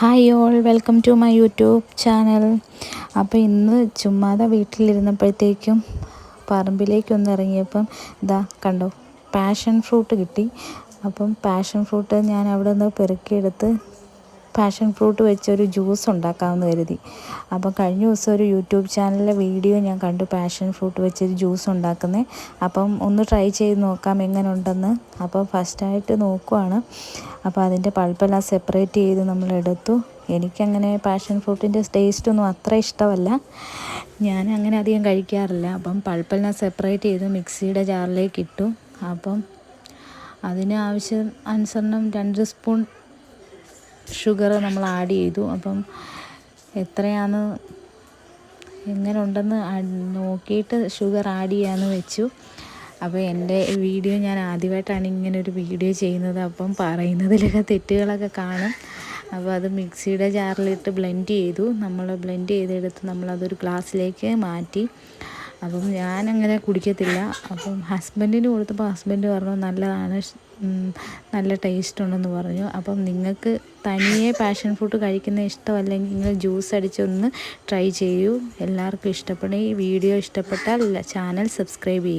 Hi all, welcome to my YouTube channel. അപ്പോൾ ഇന്ന് ചുമ്മാതെ വീട്ടിലിരുന്നപ്പോഴത്തേക്കും പറമ്പിലേക്കൊന്ന് ഇറങ്ങിയപ്പം ഇതാ കണ്ടോ, പാഷൻ ഫ്രൂട്ട് കിട്ടി. അപ്പം പാഷൻ ഫ്രൂട്ട് ഞാൻ അവിടെ നിന്ന് പെറുക്കിയെടുത്ത് പാഷൻ ഫ്രൂട്ട് വെച്ചൊരു ജ്യൂസ് ഉണ്ടാക്കാമെന്ന് കരുതി. അപ്പം കഴിഞ്ഞ ദിവസം ഒരു യൂട്യൂബ് ചാനലിലെ വീഡിയോ ഞാൻ കണ്ടു, പാഷൻ ഫ്രൂട്ട് വെച്ചൊരു ജ്യൂസ് ഉണ്ടാക്കുന്നത്. അപ്പം ഒന്ന് ട്രൈ ചെയ്ത് നോക്കാം എങ്ങനെ ഉണ്ടെന്ന്. അപ്പോൾ ഫസ്റ്റായിട്ട് നോക്കുവാണ്. അപ്പോൾ അതിൻ്റെ പൾപ്പെല്ലാം സെപ്പറേറ്റ് ചെയ്ത് നമ്മളെടുത്തു. എനിക്കങ്ങനെ പാഷൻ ഫ്രൂട്ടിൻ്റെ ടേസ്റ്റൊന്നും അത്ര ഇഷ്ടമല്ല, ഞാൻ അങ്ങനെ അധികം കഴിക്കാറില്ല. അപ്പം പൾപ്പെല്ലാം സെപ്പറേറ്റ് ചെയ്ത് മിക്സിയുടെ ജാറിലേക്ക് ഇട്ടു. അപ്പം അതിന് അനുസരണം 2 സ്പൂൺ ഷുഗർ നമ്മൾ ആഡ് ചെയ്തു. അപ്പം എത്രയാണ് എങ്ങനെ ഉണ്ടെന്ന് നോക്കിയിട്ട് ഷുഗർ ആഡ് ചെയ്യാമെന്ന് വെച്ചു. അപ്പോൾ എൻ്റെ വീഡിയോ ഞാൻ ആദ്യമായിട്ടാണ് ഇങ്ങനെ ഒരു വീഡിയോ ചെയ്യുന്നത്. അപ്പം പറയുന്നതിലൊക്കെ തെറ്റുകളൊക്കെ കാണും. അപ്പോൾ അത് മിക്സിയുടെ ജാറിലിട്ട് ബ്ലെൻഡ് ചെയ്തു. നമ്മൾ ബ്ലെൻഡ് ചെയ്തെടുത്ത് നമ്മളതൊരു ഗ്ലാസ്സിലേക്ക് മാറ്റി. അപ്പം ഞാനങ്ങനെ കുടിക്കത്തില്ല. അപ്പം ഹസ്ബൻഡിന് കൊടുത്തപ്പോൾ ഹസ്ബൻഡ് പറഞ്ഞു നല്ലതാണ്, നല്ല ടേസ്റ്റ് ഉണ്ടെന്ന് പറഞ്ഞു. അപ്പം നിങ്ങൾക്ക് തനിയെ പാഷൻ ഫ്രൂട്ട് കഴിക്കുന്ന ഇഷ്ടമല്ലെങ്കിൽ നിങ്ങൾ ജ്യൂസ് അടിച്ചൊന്ന് ട്രൈ ചെയ്യൂ. എല്ലാവർക്കും ഇഷ്ടപ്പെടും. ഈ വീഡിയോ ഇഷ്ടപ്പെട്ടാൽ ചാനൽ സബ്സ്ക്രൈബ് ചെയ്യും.